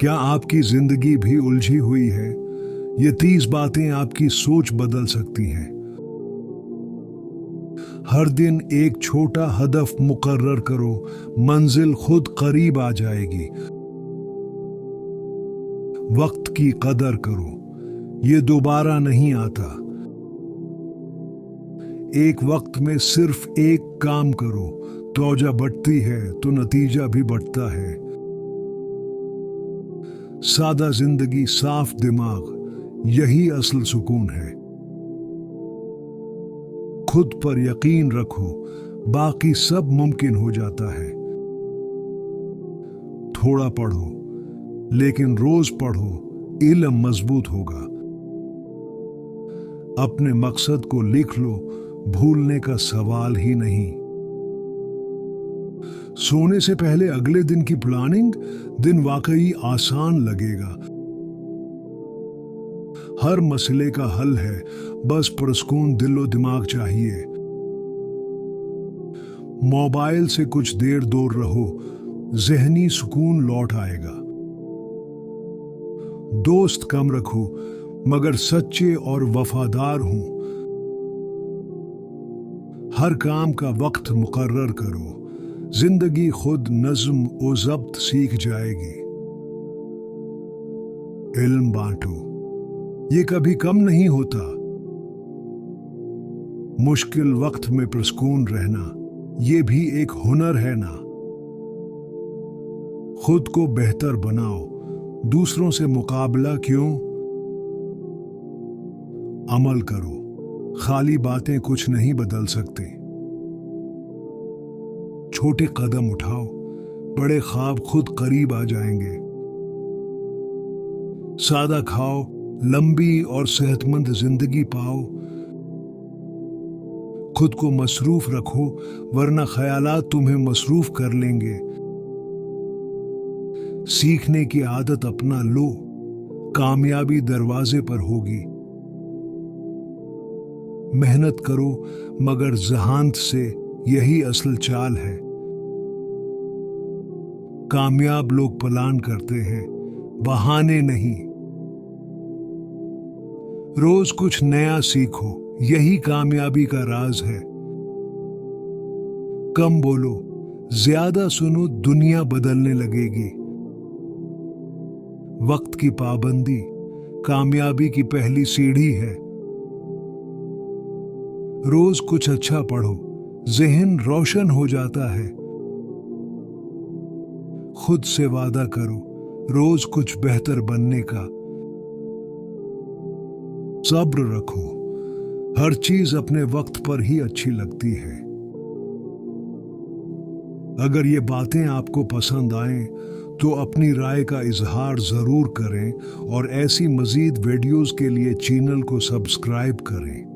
क्या आपकी जिंदगी भी उलझी हुई है? ये 30 बातें आपकी सोच बदल सकती हैं। हर दिन एक छोटा हदफ मुकर्रर करो, मंजिल खुद करीब आ जाएगी। वक्त की कदर करो, ये दोबारा नहीं आता। एक वक्त में सिर्फ एक काम करो, तौजा बढ़ती है तो नतीजा भी बढ़ता है। सादा जिंदगी, साफ दिमाग, यही असल सुकून है। खुद पर यकीन रखो, बाकी सब मुमकिन हो जाता है। थोड़ा पढ़ो, लेकिन रोज पढ़ो, इल्म मजबूत होगा। अपने मकसद को लिख लो, भूलने का सवाल ही नहीं। सोने से पहले अगले दिन की प्लानिंग, दिन वाकई आसान लगेगा। हर मसले का हल है, बस पुरस्कून दिलो दिमाग चाहिए। मोबाइल से कुछ देर दूर रहो, जहनी सुकून लौट आएगा। दोस्त कम रखो, मगर सच्चे और वफादार हूं। हर काम का वक्त मुकर्रर करो, जिंदगी खुद नज्म और जब्त सीख जाएगी। इल्म बांटो, ये कभी कम नहीं होता। मुश्किल वक्त में प्रसकून रहना, ये भी एक हुनर है ना। खुद को बेहतर बनाओ, दूसरों से मुकाबला क्यों। अमल करो, खाली बातें कुछ नहीं बदल सकती। छोटे कदम उठाओ, बड़े ख्वाब खुद करीब आ जाएंगे। सादा खाओ, लंबी और सेहतमंद जिंदगी पाओ। खुद को मसरूफ रखो, वरना ख्यालात तुम्हें मसरूफ कर लेंगे। सीखने की आदत अपना लो, कामयाबी दरवाजे पर होगी। मेहनत करो, मगर जहानत से, यही असल चाल है। कामयाब लोग प्लान करते हैं, बहाने नहीं। रोज कुछ नया सीखो, यही कामयाबी का राज है। कम बोलो, ज्यादा सुनो, दुनिया बदलने लगेगी। वक्त की पाबंदी कामयाबी की पहली सीढ़ी है। रोज कुछ अच्छा पढ़ो, ज़हन रोशन हो जाता है। खुद से वादा करो, रोज कुछ बेहतर बनने का। सब्र रखो, हर चीज अपने वक्त पर ही अच्छी लगती है। अगर ये बातें आपको पसंद आएं, तो अपनी राय का इजहार जरूर करें और ऐसी मजीद वीडियोस के लिए चैनल को सब्सक्राइब करें।